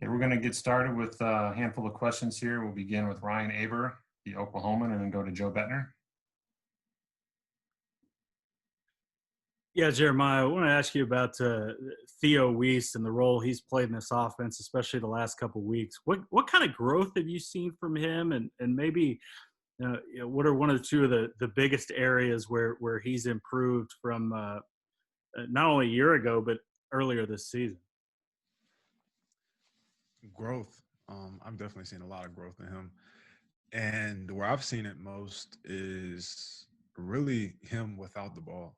Okay, we're going to get started with a handful of questions here. We'll begin with Ryan Aber, the Oklahoman, and then go to Joe Bettner. Yeah, Jeremiah, I want to ask you about Theo Weiss and the role he's played in this offense, especially the last couple of weeks. What kind of growth have you seen from him, and maybe what are one or two of the biggest areas where he's improved from not only a year ago but earlier this season? Growth. I've definitely seen a lot of growth in him. And where I've seen it most is really him without the ball.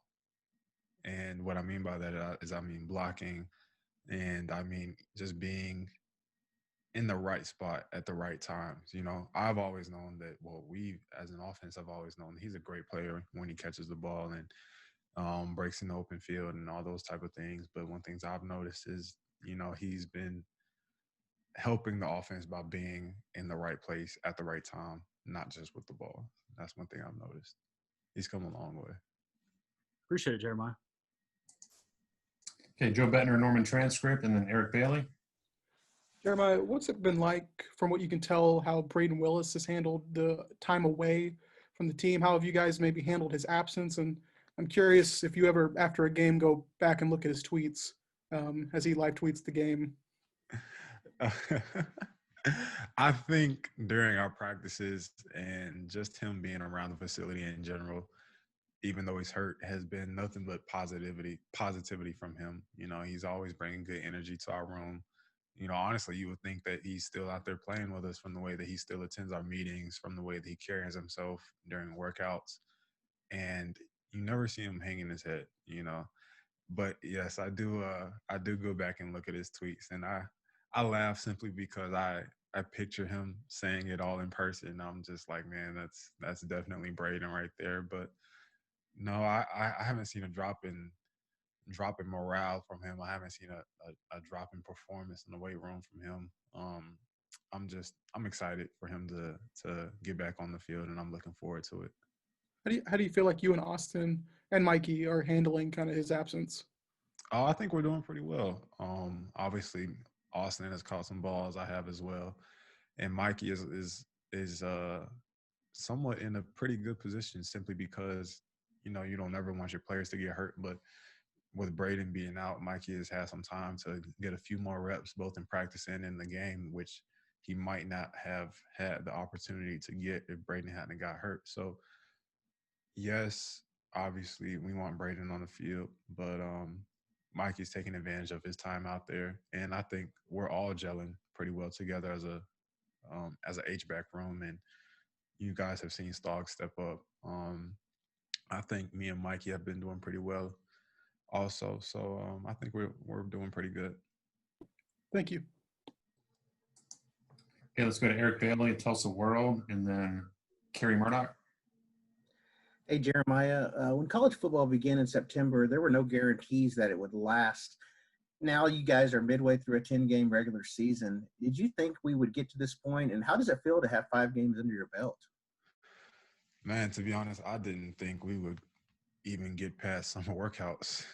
And what I mean by that is I mean blocking, and I mean just being in the right spot at the right times. I've always known that, we as an offense have always known he's a great player when he catches the ball and breaks in the open field and all those type of things. But one thing I've noticed is, he's been helping the offense by being in the right place at the right time, not just with the ball. That's one thing I've noticed. He's come a long way. Appreciate it, Jeremiah. Okay, Joe Bettner, Norman Transcript, and then Eric Bailey. Jeremiah, what's it been like, from what you can tell, how Braden Willis has handled the time away from the team? How have you guys maybe handled his absence? And I'm curious if you ever, after a game, go back and look at his tweets as he live tweets the game. I think during our practices and just him being around the facility in general, even though he's hurt, has been nothing but positivity from him. He's always bringing good energy to our room. Honestly, you would think that he's still out there playing with us from the way that he still attends our meetings, from the way that he carries himself during workouts. And you never see him hanging his head, But yes, I do go back and look at his tweets, and I laugh simply because I picture him saying it all in person. I'm just like, man, that's definitely Braden right there. But no, I haven't seen a drop in morale from him. I haven't seen a drop in performance in the weight room from him. I'm excited for him to get back on the field, and I'm looking forward to it. How do you feel like you and Austin and Mikey are handling kind of his absence? I think we're doing pretty well. Obviously, Austin has caught some balls. I have as well, and Mikey is somewhat in a pretty good position, simply because you don't ever want your players to get hurt. But with Braden being out, Mikey has had some time to get a few more reps, both in practice and in the game, which he might not have had the opportunity to get if Braden hadn't got hurt. So, yes, obviously we want Braden on the field, but Mikey's taking advantage of his time out there, and I think we're all gelling pretty well together as a H-back room. And you guys have seen Stogg step up. I think me and Mikey have been doing pretty well also. So I think we're doing pretty good. Thank you. Okay, let's go to Eric Bailey at Tulsa World, and then Kerry Murdoch. Hey, Jeremiah, when college football began in September, there were no guarantees that it would last. Now you guys are midway through a 10-game regular season. Did you think we would get to this point, and how does it feel to have 5 games under your belt? Man, to be honest, I didn't think we would even get past summer workouts.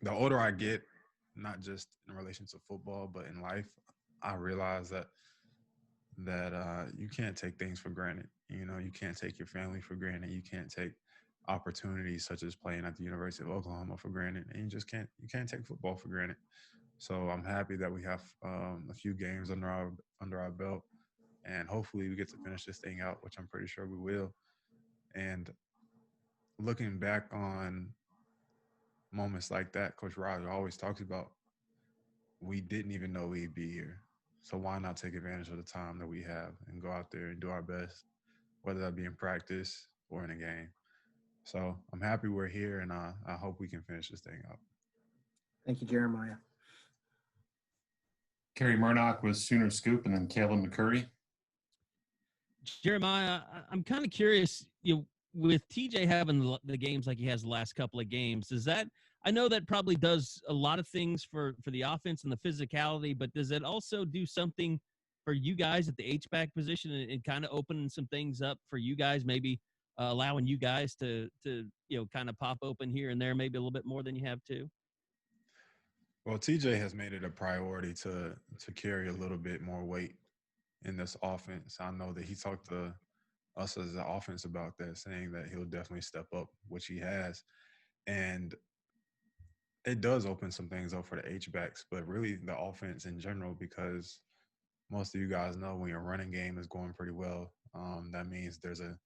The older I get, not just in relation to football, but in life, I realize that you can't take things for granted. You can't take your family for granted. You can't take opportunities such as playing at the University of Oklahoma for granted, and you can't take football for granted. So I'm happy that we have a few games under our belt, and hopefully we get to finish this thing out, which I'm pretty sure we will. And looking back on moments like that, Coach Roger always talks about, we didn't even know we'd be here. So why not take advantage of the time that we have and go out there and do our best, whether that be in practice or in a game. So I'm happy we're here, and I hope we can finish this thing up. Thank you, Jeremiah. Kerry Murdoch with Sooner Scoop, and then Caleb McCurry. Jeremiah, I'm kind of curious, with TJ having the games like he has the last couple of games, does that – I know that probably does a lot of things for the offense and the physicality, but does it also do something for you guys at the H-back position and kind of opening some things up for you guys, maybe allowing you guys to kind of pop open here and there maybe a little bit more than you have to? Well, TJ has made it a priority to carry a little bit more weight in this offense. I know that he talked to us as an offense about that, saying that he'll definitely step up, which he has. And it does open some things up for the H-backs, but really the offense in general, because most of you guys know when your running game is going pretty well, that means there's a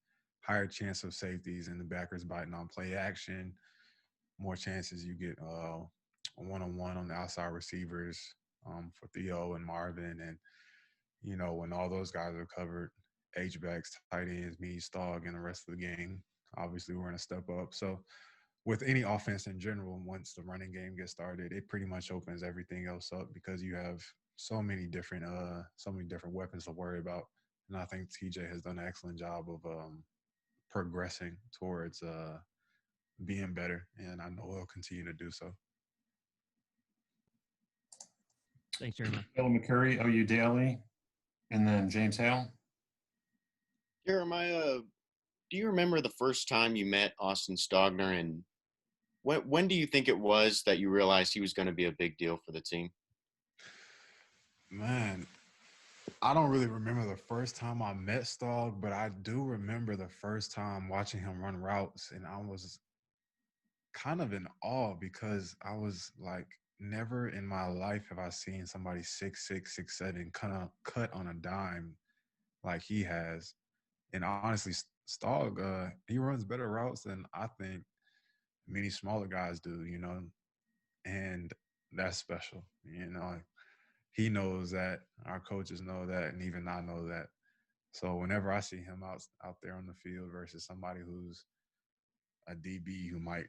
higher chance of safeties and the backers biting on play action, more chances you get one-on-one on the outside receivers for Theo and Marvin. And, you know, when all those guys are covered, H-backs, tight ends, me, Stog, and the rest of the game, obviously we're going to step up. So with any offense in general, once the running game gets started, it pretty much opens everything else up because you have so many different weapons to worry about. And I think TJ has done an excellent job of progressing towards being better, and I know he'll continue to do so. Thanks, Jeremiah. Bill McCurry, OU Daily, and then James Hale. Jeremiah, do you remember the first time you met Austin Stogner, and when do you think it was that you realized he was going to be a big deal for the team? Man, I don't really remember the first time I met Stog, but I do remember the first time watching him run routes, and I was kind of in awe because I was like, never in my life have I seen somebody 6'6", 6'7", cut on a dime like he has. And honestly, Stog, he runs better routes than I think many smaller guys do, you know, and that's special, you know. He knows that, our coaches know that, and even I know that. So whenever I see him out there on the field versus somebody who's a DB who might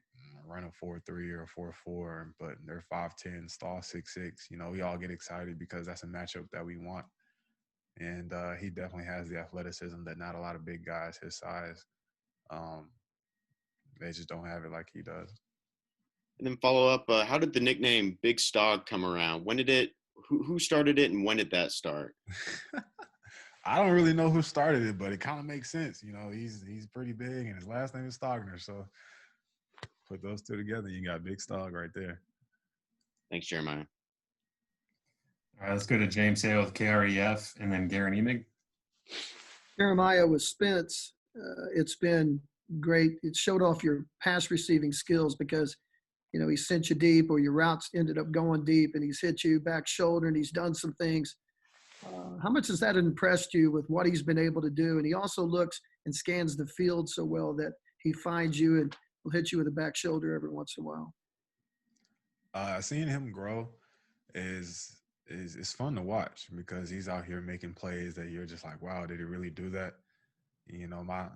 run a 4.3 or a 4.4, but they're 5'10", Stall 6'6", you know, we all get excited because that's a matchup that we want. And he definitely has the athleticism that not a lot of big guys his size, they just don't have it like he does. And then follow up, how did the nickname Big Stog come around? When did it? Who started it, and when did that start? I don't really know who started it, but it kind of makes sense. You know, he's pretty big, and his last name is Stogner. So put those two together, you got Big Stog right there. Thanks, Jeremiah. All right, let's go to James Hale with KREF, and then Garen Emig. Jeremiah, with Spence, it's been great. It showed off your pass receiving skills because, you know, he sent you deep or your routes ended up going deep and he's hit you back shoulder and he's done some things. How much has that impressed you with what he's been able to do? And he also looks and scans the field so well that he finds you and will hit you with a back shoulder every once in a while. Seeing him grow is fun to watch because he's out here making plays that you're just like, wow, did he really do that? You know, my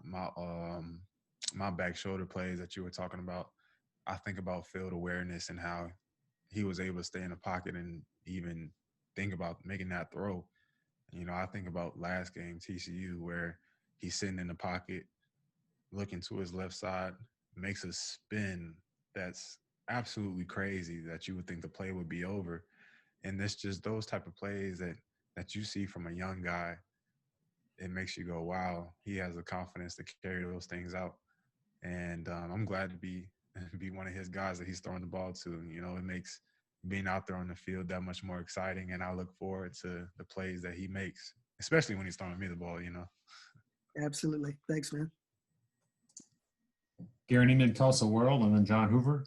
back shoulder plays that you were talking about, I think about field awareness and how he was able to stay in the pocket and even think about making that throw. You know, I think about last game, TCU, where he's sitting in the pocket, looking to his left side, makes a spin that's absolutely crazy that you would think the play would be over. And it's just those type of plays that you see from a young guy. It makes you go, wow, he has the confidence to carry those things out. And I'm glad to be one of his guys that he's throwing the ball to. You know, it makes being out there on the field that much more exciting, and I look forward to the plays that he makes, especially when he's throwing me the ball, you know. Absolutely. Thanks, man. Garen Emig, Tulsa World, and then John Hoover.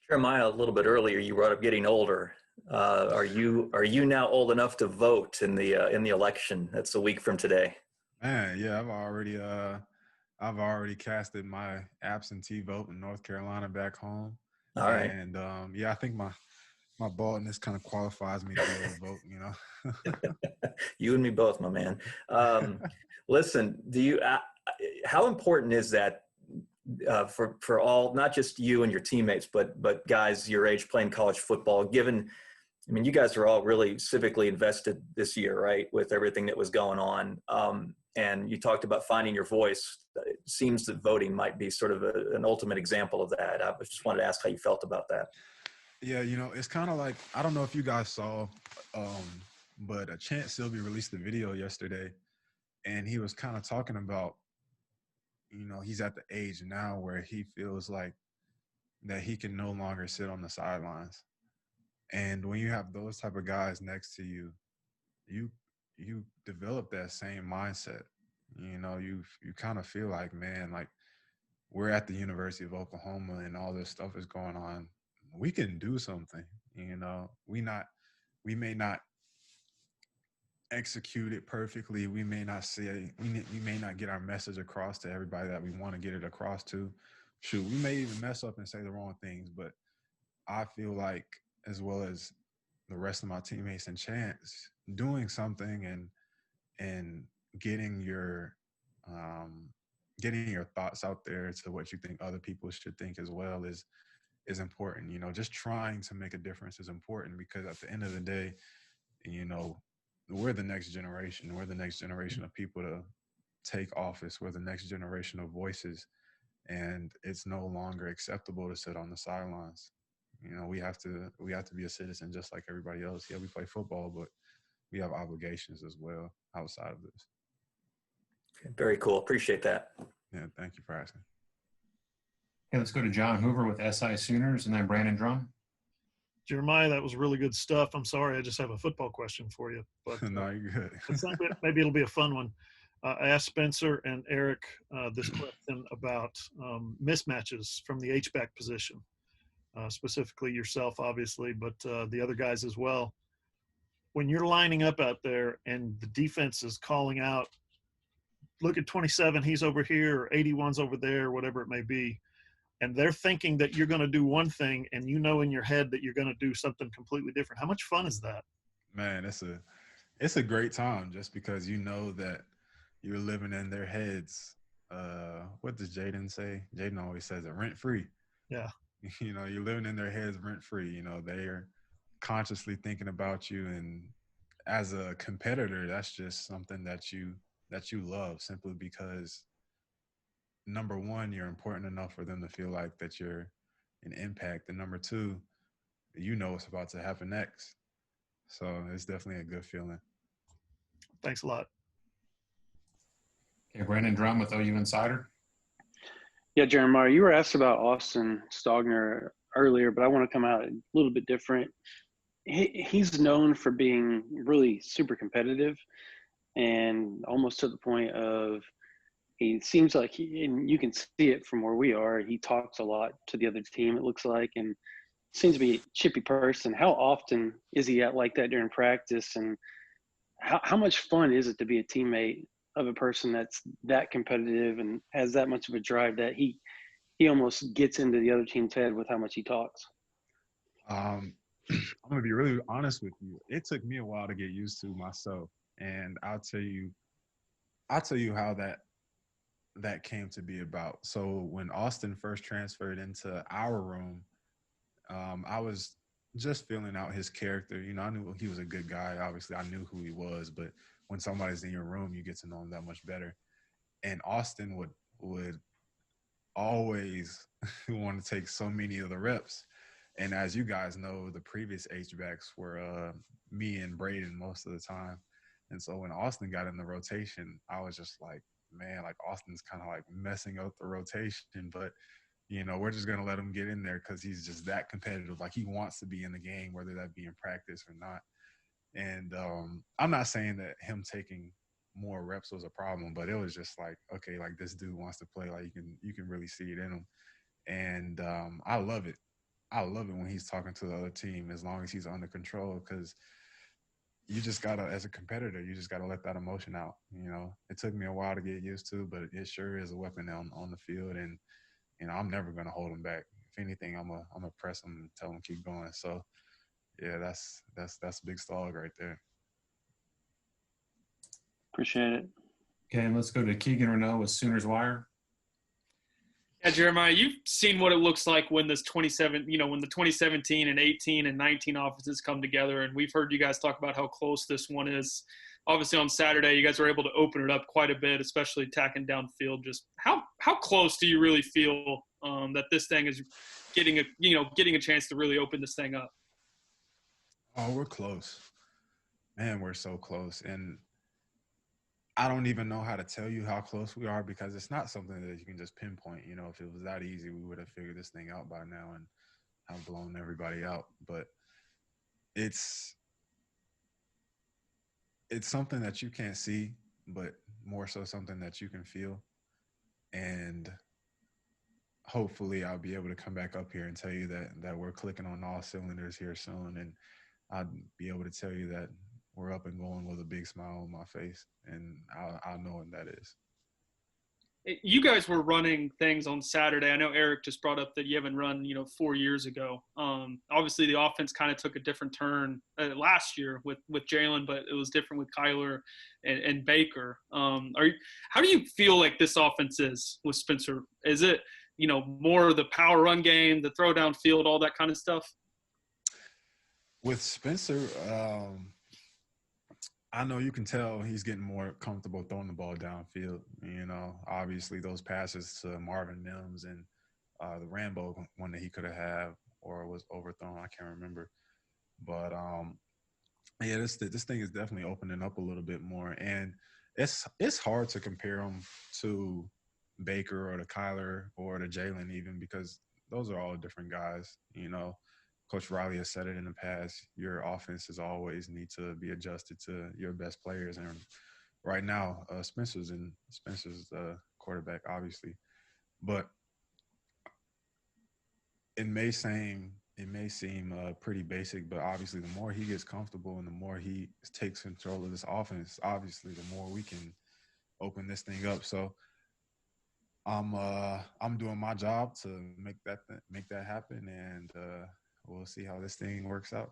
Jeremiah, a little bit earlier, you brought up getting older. Are you now old enough to vote in the election? That's a week from today. Man, yeah, I've already casted my absentee vote in North Carolina back home. All right. And yeah, I think my baldness kind of qualifies me to be able to vote, you know. You and me both, my man. Listen, how important is that for all, not just you and your teammates, but guys your age playing college football, given, I mean, you guys are all really civically invested this year, right? With everything that was going on. And you talked about finding your voice. It seems that voting might be sort of an ultimate example of that. I just wanted to ask how you felt about that. Yeah, you know, it's kind of like, I don't know if you guys saw, but Chance Sylvie released a video yesterday, and he was kind of talking about, you know, he's at the age now where he feels like that he can no longer sit on the sidelines. And when you have those type of guys next to you, you develop that same mindset. You know, you kind of feel like, man, like we're at the University of Oklahoma and all this stuff is going on. We can do something. You know, we may not execute it perfectly. We may not say we may not get our message across to everybody that we want to get it across to. Shoot, we may even mess up and say the wrong things, but I feel like, as well as the rest of my teammates and Chance, doing something and getting your thoughts out there to what you think other people should think as well is important. You know, just trying to make a difference is important, because at the end of the day, you know, we're the next generation. We're the next generation of people to take office. We're the next generation of voices, and it's no longer acceptable to sit on the sidelines. You know, we have to be a citizen just like everybody else. Yeah, we play football, but we have obligations as well outside of this. Very cool. Appreciate that. Yeah, thank you for asking. Okay, let's go to John Hoover with SI Sooners and then Brandon Drum. Jeremiah, that was really good stuff. I'm sorry, I just have a football question for you. But No, you're good. maybe it'll be a fun one. I asked Spencer and Eric this question about mismatches from the H-back position, specifically yourself, obviously, but the other guys as well. When you're lining up out there and the defense is calling out, look at 27, he's over here, or 81's over there, whatever it may be, and they're thinking that you're going to do one thing and you know in your head that you're going to do something completely different. How much fun is that? Man, it's a great time, just because you know that you're living in their heads. What does Jaden say? Jaden always says it, rent free. Yeah. You know, you're living in their heads rent free. You know, they are consciously thinking about you, and as a competitor, that's just something that you love, simply because, number one, you're important enough for them to feel like that you're an impact, and number two, you know what's about to happen next. So it's definitely a good feeling. Thanks a lot. Okay, Brandon Drum with OU Insider. Yeah, Jeremiah, you were asked about Austin Stogner earlier, but I want to come out a little bit different. He's known for being really super competitive, and almost to the point of, he seems like and you can see it from where we are, he talks a lot to the other team, it looks like, and seems to be a chippy person. How often is he at like that during practice, and how much fun is it to be a teammate of a person that's that competitive and has that much of a drive that he almost gets into the other team's head with how much he talks? I'm gonna be really honest with you. It took me a while to get used to myself, and I'll tell you how that came to be about. So when Austin first transferred into our room, I was just feeling out his character. You know, I knew he was a good guy. Obviously, I knew who he was, but when somebody's in your room, you get to know him that much better. And Austin would always want to take so many of the reps. And as you guys know, the previous H-backs were me and Braden most of the time. And so when Austin got in the rotation, I was just like, man, like Austin's kind of like messing up the rotation, but you know, we're just going to let him get in there because he's just that competitive. Like, he wants to be in the game, whether that be in practice or not. And I'm not saying that him taking more reps was a problem, but it was just like, okay, like this dude wants to play. Like, you can really see it in him. And I love it. I love it when he's talking to the other team, as long as he's under control, because you just got to, as a competitor, you just got to let that emotion out. You know, it took me a while to get used to, but it sure is a weapon on the field. And you know, I'm never going to hold him back. If anything, I'm gonna press him and tell him keep going. So, yeah, that's Big Stog right there. Appreciate it. Okay, and let's go to Keegan Renault with Sooners Wire. Yeah, Jeremiah, you've seen what it looks like when when the 2017 and 18 and 19 offenses come together, and we've heard you guys talk about how close this one is. Obviously, on Saturday, you guys were able to open it up quite a bit, especially attacking downfield. Just how close do you really feel that this thing is getting a chance to really open this thing up? Oh, we're close, man. We're so close, and I don't even know how to tell you how close we are, because it's not something that you can just pinpoint. You know, if it was that easy, we would have figured this thing out by now and have blown everybody out. But it's something that you can't see, but more so something that you can feel. And hopefully I'll be able to come back up here and tell you that we're clicking on all cylinders here soon. And I'll be able to tell you that we're up and going with a big smile on my face. And I'll know when that is. You guys were running things on Saturday. I know Eric just brought up that you haven't run, 4 years ago. Obviously, the offense kind of took a different turn last year with Jalen, but it was different with Kyler and Baker. How do you feel like this offense is with Spencer? Is it, more the power run game, the throw down field, all that kind of stuff? With Spencer, I know you can tell he's getting more comfortable throwing the ball downfield. Obviously those passes to Marvin Mims and the Rambo one that he could have had or was overthrown, I can't remember. But yeah, this thing is definitely opening up a little bit more, and it's hard to compare him to Baker or to Kyler or to Jalen even, because those are all different guys. Coach Riley has said it in the past, your offenses always need to be adjusted to your best players. And right now, Spencer's the quarterback, obviously. But it may seem pretty basic, but obviously the more he gets comfortable and the more he takes control of this offense, obviously the more we can open this thing up. So I'm doing my job to make that happen, and we'll see how this thing works out.